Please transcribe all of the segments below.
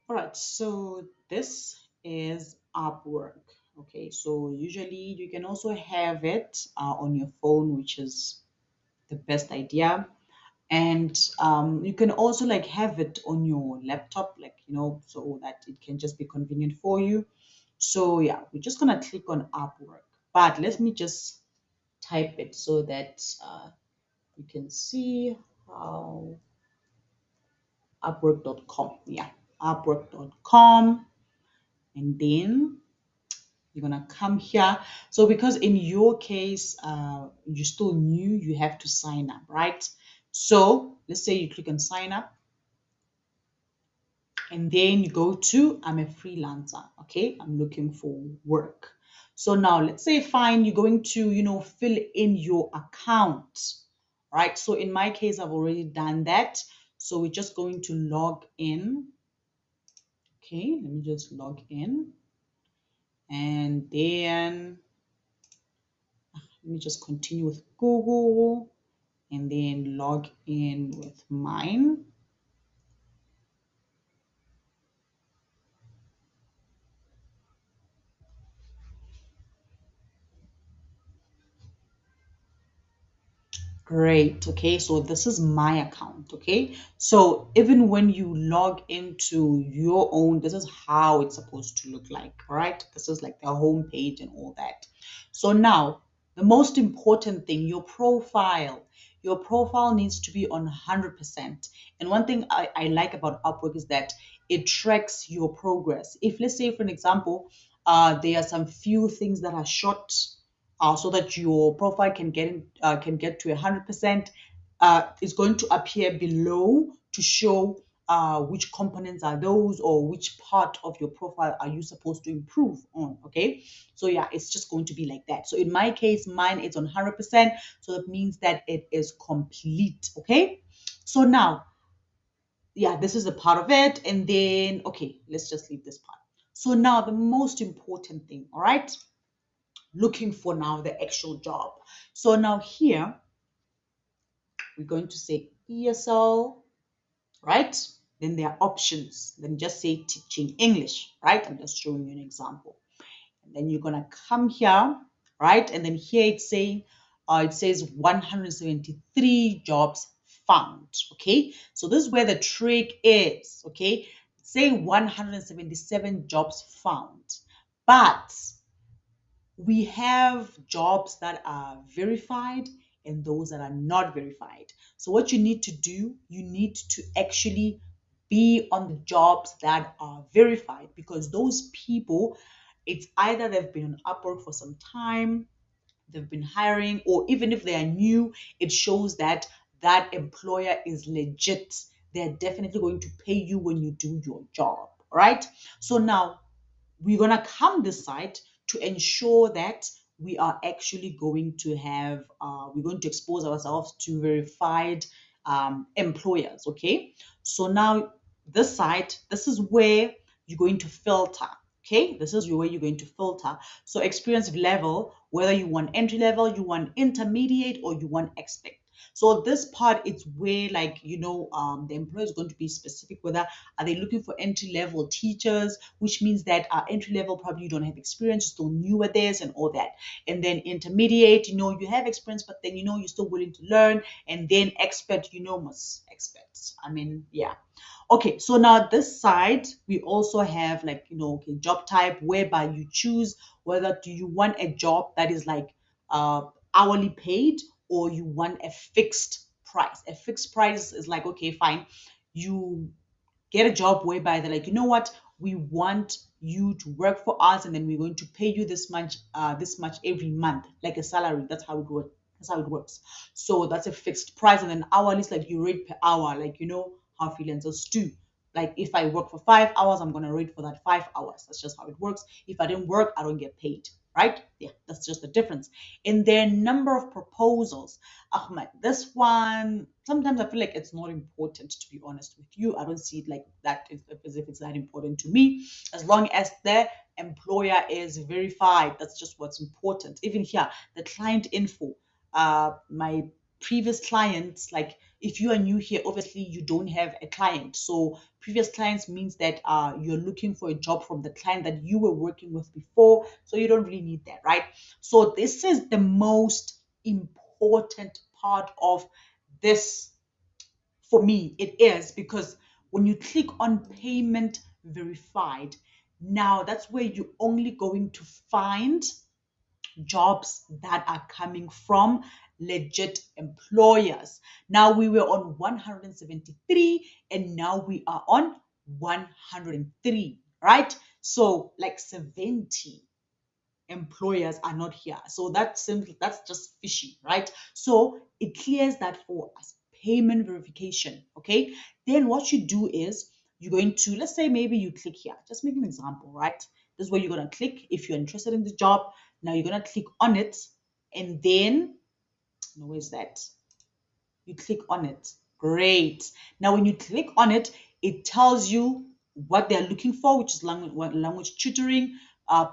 All right, so this is Upwork. Okay, so usually you can also have it on your phone, which is the best idea. And you can also like have it on your laptop, like, so that it can just be convenient for you. So yeah, we're just gonna click on Upwork. But let me just type it so that you can see how Upwork.com. Yeah, Upwork.com. And then you're gonna come here. So because in your case, you're still new, you have to sign up, right? So let's say you click on sign up, and then you go to I'm a freelancer. Okay, I'm looking for work. So now let's say fine, you're going to fill in your account, right? So in my case, I've already done that. So we're just going to log in. Okay, let me just log in, and then let me just continue with Google and then log in with mine. Great. Okay, so this is my account. Okay, so even when you log into your own, this is how it's supposed to look like. All right, this is like the home page and all that. So now, the most important thing, your profile. Your profile needs to be on 100%. And one thing I like about Upwork is that it tracks your progress. If, let's say, for an example, there are some few things that are short, so that your profile can get to 100%. It's going to appear below to show which components are those, or which part of your profile are you supposed to improve on. Okay, so yeah, it's just going to be like that. So in my case, mine is on 100%, so that means that it is complete. Okay, so now, yeah, this is a part of it. And then, okay, let's just leave this part. So now the most important thing, all right, looking for now the actual job. So now here we're going to say ESL, right? Then there are options. Then just say teaching English, right? I'm just showing you an example. And then you're gonna come here, right? And then here it's saying, it says 173 jobs found. Okay, so this is where the trick is. Okay, say 177 jobs found, but we have jobs that are verified and those that are not verified. So what you need to do, you need to actually be on the jobs that are verified, because those people, it's either they've been on Upwork for some time, they've been hiring, or even if they are new, it shows that that employer is legit. They're definitely going to pay you when you do your job, right? So now we're going to come this side to ensure that we are actually going to have we're going to expose ourselves to verified employers. Okay, so now this side, this is where you're going to filter. Okay, this is where you're going to filter. So experience level, whether you want entry level, you want intermediate, or you want expert. So this part, it's where, like, the employer is going to be specific, whether are they looking for entry level teachers, which means that entry level, probably you don't have experience, you're still new at this and all that. And then intermediate, you have experience, but then you're still willing to learn. And then expert, most experts. I mean, yeah. Okay, so now this side, we also have, like, okay, job type, whereby you choose whether do you want a job that is like hourly paid, or you want a fixed price. A fixed price is like, okay, fine, you get a job whereby they're like, you know what, we want you to work for us, and then we're going to pay you this much every month, like a salary. That's how it works. That's how it works. So that's a fixed price, and then hourly is like you rate per hour, like how freelancers do. Like if I work for 5 hours, I'm gonna rate for that 5 hours. That's just how it works. If I didn't work, I don't get paid. Right? Yeah, that's just the difference. In their number of proposals, Ahmed, this one, sometimes I feel like it's not important, to be honest with you. I don't see it like that, as if it's that important to me. As long as the employer is verified, that's just what's important. Even here, the client info, my previous clients, like, if you are new here, obviously you don't have a client. So previous clients means that you're looking for a job from the client that you were working with before. So you don't really need that, right? So this is the most important part of this for me. It is because when you click on payment verified, now that's where you're only going to find jobs that are coming from legit employers. Now we were on 173 and now we are on 103, right? So like 70 employers are not here. So that's just fishy, right? So it clears that for us payment verification. Okay. Then what you do is you're going to, let's say maybe you click here. Just make an example, right? This is where you're gonna click if you're interested in the job. Now you're gonna click on it, and then no, where's that? You click on it. Great. Now, when you click on it, it tells you what they're looking for, which is language tutoring.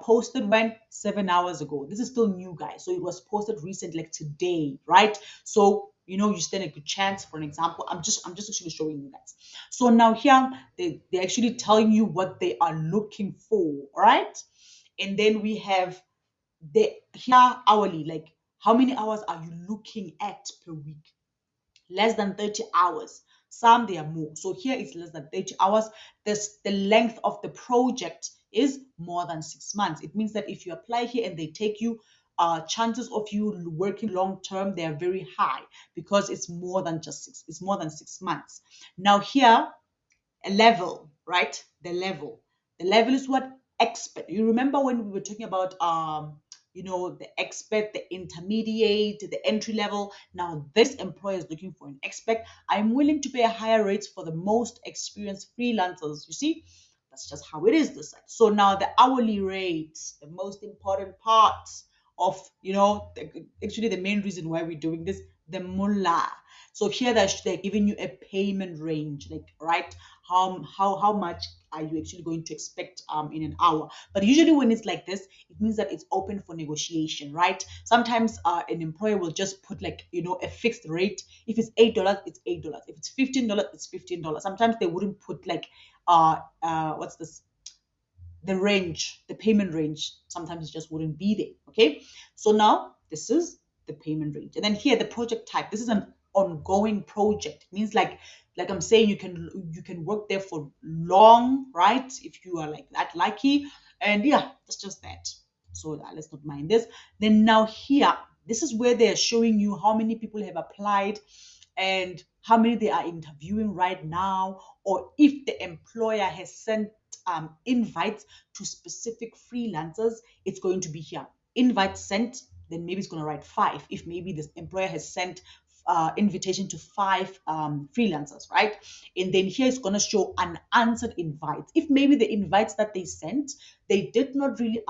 Posted when 7 hours ago. This is still new, guys. So it was posted recently, like today, right? So you stand a good chance. For an example, I'm just actually showing you guys. So now here they're actually telling you what they are looking for, right? And then we have the here hourly, like how many hours are you looking at per week? Less than 30 hours. Some they are more. So here it's less than 30 hours. The length of the project is more than 6 months. It means that if you apply here and they take you, chances of you working long term, they are very high because it's more than just it's more than 6 months. Now here a level, right? The level is what? Expert. You remember when we were talking about the expert, the intermediate, the entry level. Now this employer is looking for an expert. I'm willing to pay a higher rate for the most experienced freelancers. You see, that's just how it is this side. So now the hourly rates, the most important part of actually the main reason why we're doing this, the mullah. So here they're giving you a payment range, like, right? How much are you actually going to expect in an hour? But usually when it's like this, it means that it's open for negotiation, right? Sometimes an employer will just put, like, a fixed rate. If it's $8, it's $8. If it's $15, it's $15. Sometimes they wouldn't put like what's this, the range, the payment range. Sometimes it just wouldn't be there. Okay, so now this is the payment range, and then here the project type. This is an ongoing project. It means like I'm saying, you can work there for long, right? If you are like that lucky, and yeah, that's just that. So let's not mind this. Then now here, this is where they're showing you how many people have applied and how many they are interviewing right now, or if the employer has sent invites to specific freelancers. It's going to be here. Invite sent, then maybe it's going to write five. If maybe this employer has sent invitation to five freelancers, right? And then here it's going to show unanswered invites. If maybe the invites that they sent, they did not really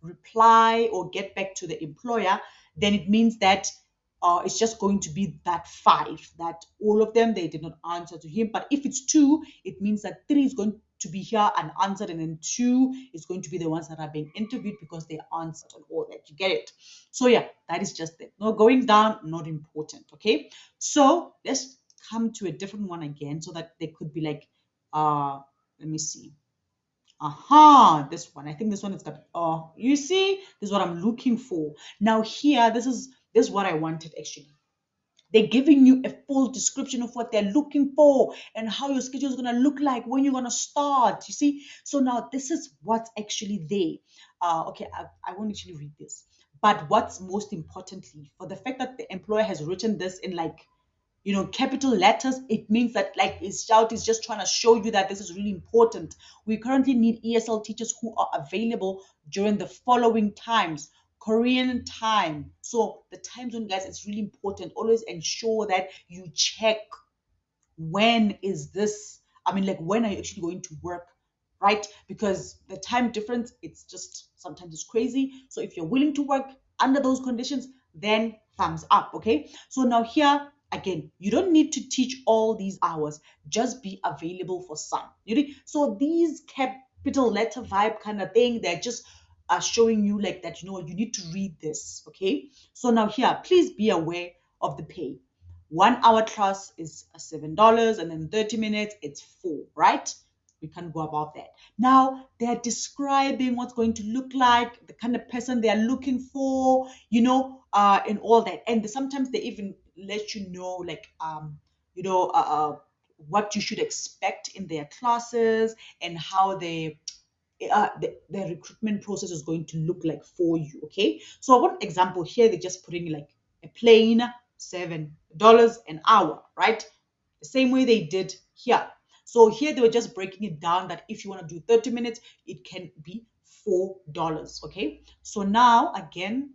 reply or get back to the employer, then it means that it's just going to be that five, that all of them they did not answer to him. But if it's two, it means that three is going to be here and answered, and then two is going to be the ones that are being interviewed because they answered and all that. You get it? So yeah, that is just it. No going down, not important. Okay, so let's come to a different one again, so that they could be like let me see. Aha, this one. I think this one is got. Oh, you see, this is what I'm looking for. Now here, this is what I wanted actually. They're giving you a full description of what they're looking for and how your schedule is going to look like, when you're going to start. You see? So now this is what's actually there. Okay, I won't actually read this. But what's most importantly, for the fact that the employer has written this in, like, capital letters, it means that, like, his shout is just trying to show you that this is really important. We currently need ESL teachers who are available during the following times. Korean time. So the time zone, guys, it's really important. Always ensure that you check when is this. I mean, like, when are you actually going to work, right? Because the time difference, it's just sometimes it's crazy. So if you're willing to work under those conditions, then thumbs up. Okay. So now here again, you don't need to teach all these hours. Just be available for some. So these capital letter vibe kind of thing, they're just are showing you like that. You need to read this. Okay. So now here, please be aware of the pay. 1 hour class is $7, and then 30 minutes, it's four, right? We can't go above that. Now they're describing what's going to look like, the kind of person they're looking for, and all that. And sometimes they even let you know, like, you know, what you should expect in their classes, and how the recruitment process is going to look like for you. Okay, so one example here, they're just putting like a plain $7 an hour, right? The same way they did here. So here they were just breaking it down that if you want to do 30 minutes, it can be $4. Okay, so now again,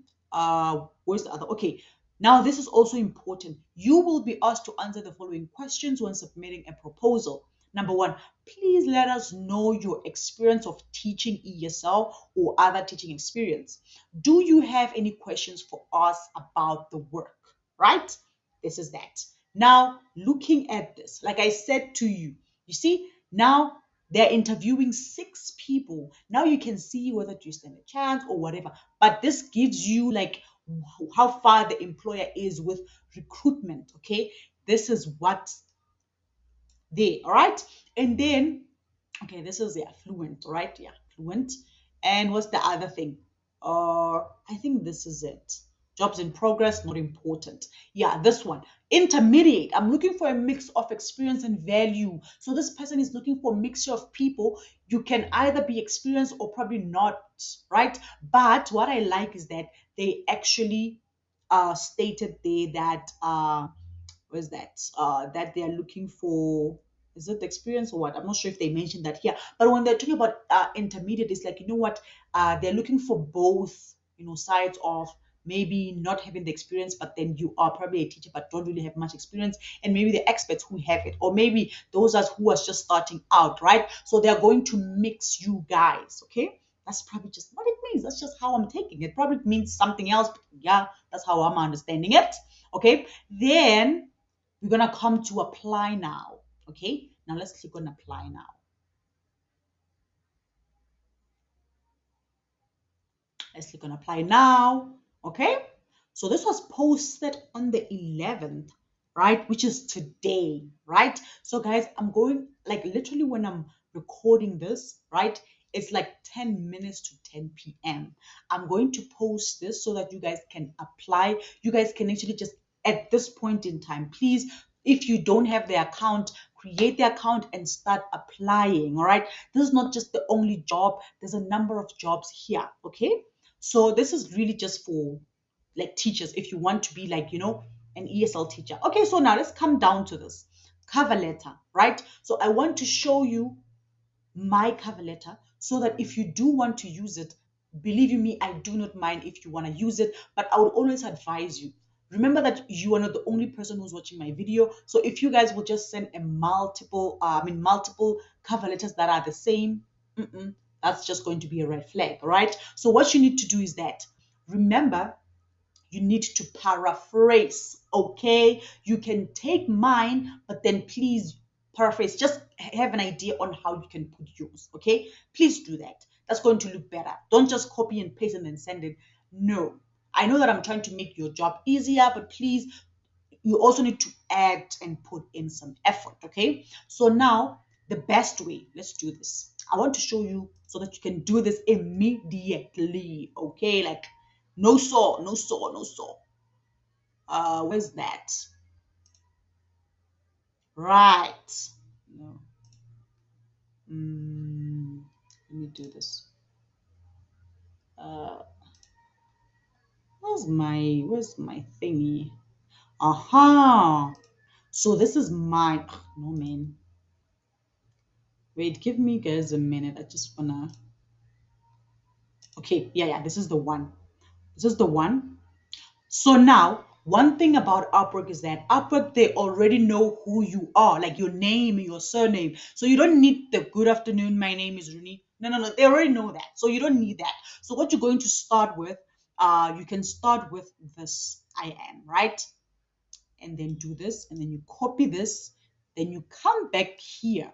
where's the other? Okay, now this is also important. You will be asked to answer the following questions when submitting a proposal. Number one, please let us know your experience of teaching ESL or other teaching experience. Do you have any questions for us about the work? Right? This is that. Now, looking at this, like I said to you, you see, now they're interviewing 6 people. Now you can see whether you stand a chance or whatever. But this gives you like how far the employer is with recruitment. Okay. This is what all right. And then, okay, this is, yeah, fluent, right? Yeah, fluent. And what's the other thing? I think this is it. Jobs in progress, not important. Yeah, this one. Intermediate. I'm looking for a mix of experience and value. So this person is looking for a mixture of people. You can either be experienced or probably not, right? But what I like is that they actually stated there that was that that they are looking for, is it experience or what? I'm not sure if they mentioned that here. But when they're talking about intermediate, it's like, you know what, they're looking for both, sides of maybe not having the experience, but then you are probably a teacher but don't really have much experience, and maybe the experts who have it, or maybe those us who are just starting out, right? So they're going to mix you guys. Okay, that's probably just what it means. That's just how I'm taking it. Probably means something else, but yeah, that's how I'm understanding it. Okay, then we're gonna come to apply now. Okay, now let's click on apply now. Let's click on apply now. Okay, so this was posted on the 11th, right, which is today, right? So guys, I'm going, like, literally when I'm recording this, right, it's like 10 minutes to 10 p.m. I'm going to post this so that you guys can apply. You guys can actually just, at this point in time, please, if you don't have the account, create the account and start applying. All right, this is not just the only job, there's a number of jobs here. Okay, so this is really just for like teachers, if you want to be like, an ESL teacher. Okay, so now let's come down to this cover letter, right? So I want to show you my cover letter so that if you do want to use it, believe you me, I do not mind if you want to use it, but I would always advise you. Remember that you are not the only person who's watching my video. So if you guys will just send a multiple cover letters that are the same, that's just going to be a red flag, right? So what you need to do is that, remember, you need to paraphrase. Okay, you can take mine, but then please paraphrase, just have an idea on how you can put yours. Okay, please do that. That's going to look better. Don't just copy and paste and then send it. No, I know that I'm trying to make your job easier, but please, you also need to add and put in some effort. Okay, so now the best way, let's do this. I want to show you so that you can do this immediately. Okay, like, no saw, no saw, no saw. Where's that? Right. No. Let me do this. Uh, where's my thingy? Aha. So this is my, no man. Wait, give me guys a minute. I just wanna. Okay, yeah, this is the one. This is the one. So now, one thing about Upwork is that Upwork, they already know who you are, like your name and your surname. So you don't need the good afternoon, my name is Rooney. No, no, no. They already know that. So you don't need that. So what you're going to start with, you can start with this I am, right? And then do this, and then you copy this, then you come back here.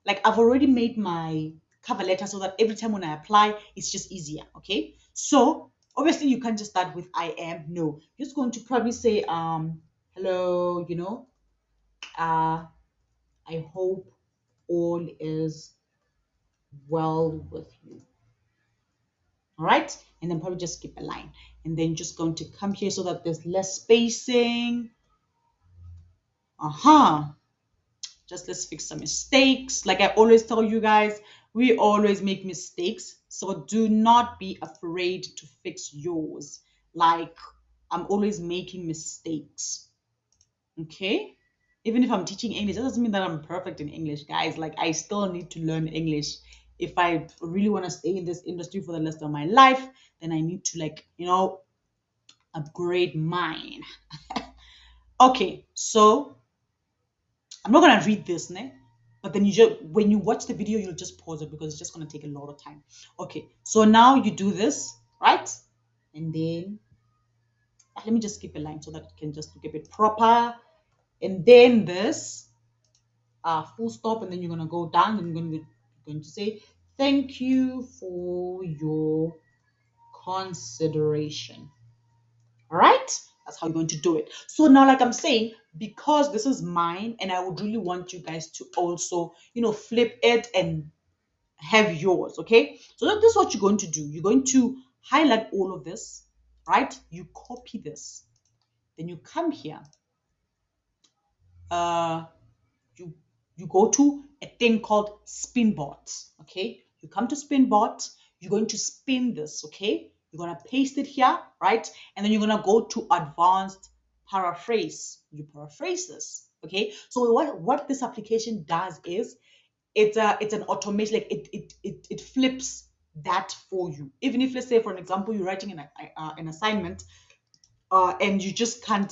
Like, I've already made my cover letter so that every time when I apply, it's just easier. Okay. So obviously you can't just start with I am. No, you're just going to probably say, hello, uh, I hope all is well with you. All right. And then probably just skip a line. And then just going to come here so that there's less spacing. Uh-huh. Just let's fix some mistakes. Like I always tell you guys, we always make mistakes. So do not be afraid to fix yours. Like I'm always making mistakes. Okay? Even if I'm teaching English, that doesn't mean that I'm perfect in English, guys. Like I still need to learn English. If I really want to stay in this industry for the rest of my life, then I need to upgrade mine. Okay, so I'm not gonna read this, ne? But then you just when you watch the video, you'll just pause it because it's just gonna take a lot of time. Okay, so now you do this, right? And then let me just skip a line so that you can just look a bit proper. And then this full stop, and then you're gonna go down and you're going to say thank you for your consideration. All right, that's how you're going to do it. So now, like I'm saying, because this is mine, and I would really want you guys to also, flip it and have yours. Okay, so this is what you're going to do. You're going to highlight all of this, right? You copy this, then you come here. Uh, you you go to a thing called Spinbot. Okay, you come to Spinbot. You're going to spin this. Okay, you're gonna paste it here, right? And then you're gonna go to advanced paraphrase. You paraphrase this. Okay, so what this application does is it's an automation. Like it flips that for you. Even if, let's say, for an example, you're writing an assignment, and you just can't,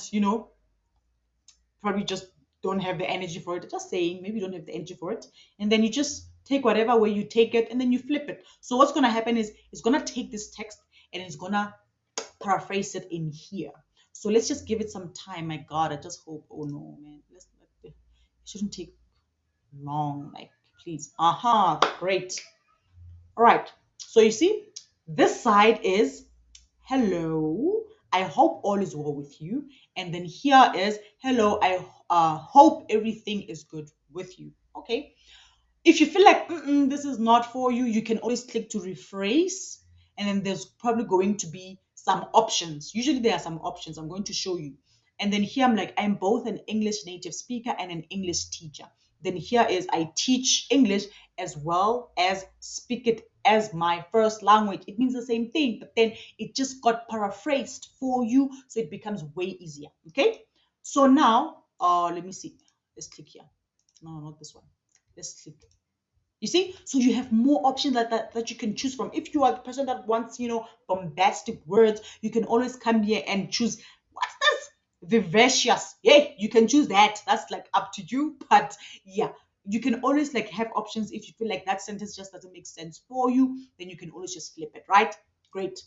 probably just don't have the energy for it. Just saying, maybe you don't have the energy for it. And then you just take whatever way you take it and then you flip it. So what's going to happen is it's going to take this text and it's going to paraphrase it in here. So let's just give it some time. My God, I just hope. Oh no, man. It shouldn't take long. Like, please. Aha, great. All right. So you see, this side is hello. I hope all is well with you. And then here is hello. I hope everything is good with you. Okay. If you feel like this is not for you, you can always click to rephrase. And then there's probably going to be some options. Usually there are some options. I'm going to show you. And then here I'm like, I'm both an English native speaker and an English teacher. Then here is I teach English as well as speak it as my first language. It means the same thing, but then it just got paraphrased for you, so it becomes way easier. Okay. So now, let me see. Let's click here. No, not this one. Let's click. You see, so you have more options that you can choose from. If you are the person that wants, bombastic words, you can always come here and choose. What's this? Vivacious. Yeah, you can choose that. That's like up to you. But yeah, you can always like have options. If you feel like that sentence just doesn't make sense for you, then you can always just flip it, right? Great.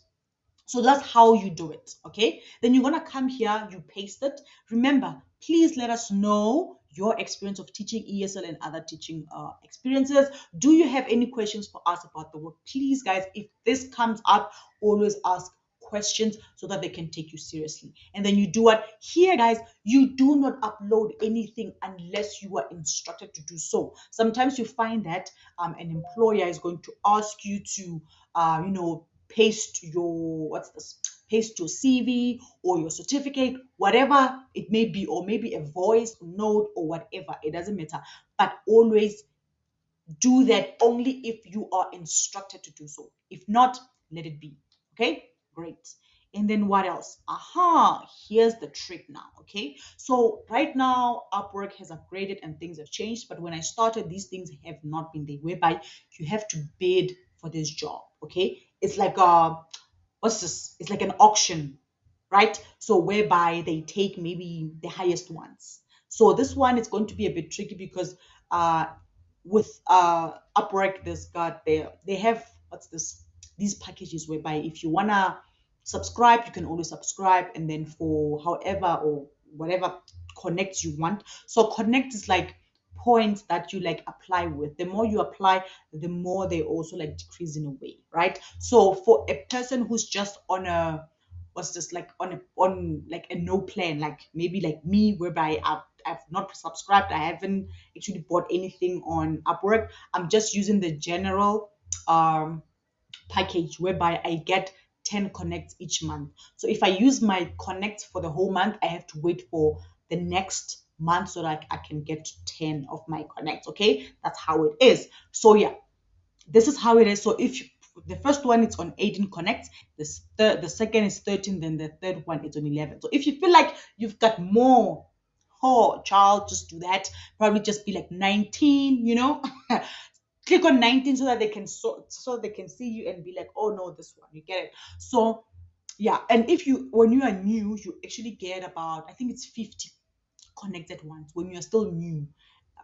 So that's how you do it. Okay. Then you're going to come here, you paste it. Remember, please let us know your experience of teaching ESL and other teaching experiences. Do you have any questions for us about the work? Please, guys, if this comes up, always ask questions so that they can take you seriously. And then you do what? Here, guys, you do not upload anything unless you are instructed to do so. Sometimes you find that an employer is going to ask you to, paste your paste your CV or your certificate, whatever it may be, or maybe a voice note or whatever. It doesn't matter, but always do that only if you are instructed to do so. If not, let it be. Okay, great. And then what else? Aha, here's the trick now. Okay, so right now Upwork has upgraded and things have changed, but when I started, these things have not been there, whereby you have to bid for this job. Okay, it's like what's this? It's like an auction, right? So whereby they take maybe the highest ones. So this one is going to be a bit tricky because with Upwork, they have what's this, these packages whereby if you wanna subscribe, you can always subscribe, and then for however or whatever connects you want. So connect is like points that you like apply with. The more you apply, the more they also like decrease in a way, right? So for a person who's just on a what's this, like on like a no plan, like maybe like me, whereby I've not subscribed, I haven't actually bought anything on Upwork. I'm just using the general um package whereby I get 10 connects each month. So if I use my connects for the whole month, I have to wait for the next month so that I can get 10 of my connects. Okay, that's how it is. So yeah, this is how it is. So if you, the first one it's on 18 connects, the second is 13, then the third one is on 11. So if you feel like you've got more, oh child, just do that. Probably just be like 19, click on 19 so that they can so they can see you and be like, oh no, this one, you get it. So yeah, and if you, when you are new, you actually get about, I think it's 50 connected ones when you're still new.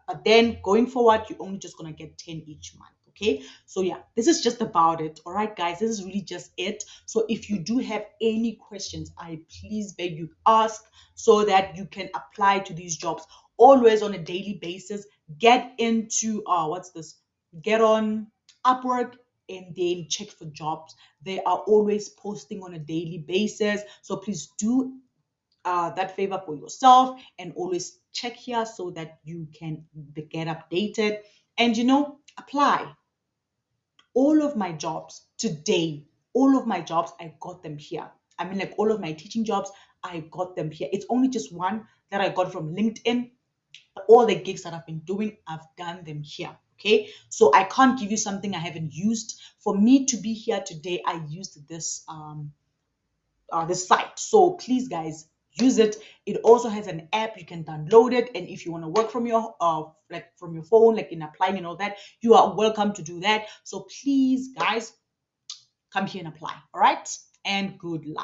But then going forward, you're only just gonna get 10 each month. Okay. So yeah, this is just about it. All right, guys, this is really just it. So if you do have any questions, I please beg you ask so that you can apply to these jobs always on a daily basis. Get into what's this? Get on Upwork and then check for jobs. They are always posting on a daily basis. So please do that favor for yourself and always check here so that you can get updated and apply. All of my jobs today, all of my jobs, I got them here. I mean, like all of my teaching jobs, I got them here. It's only just one that I got from LinkedIn. All the gigs that I've been doing, I've done them here. Okay, so I can't give you something I haven't used. For me to be here today, I used this site. So please, guys, use it. It also has an app, you can download it, and if you want to work from your like from your phone, like in applying and all that, you are welcome to do that. So please, guys, come here and apply. All right, and good luck.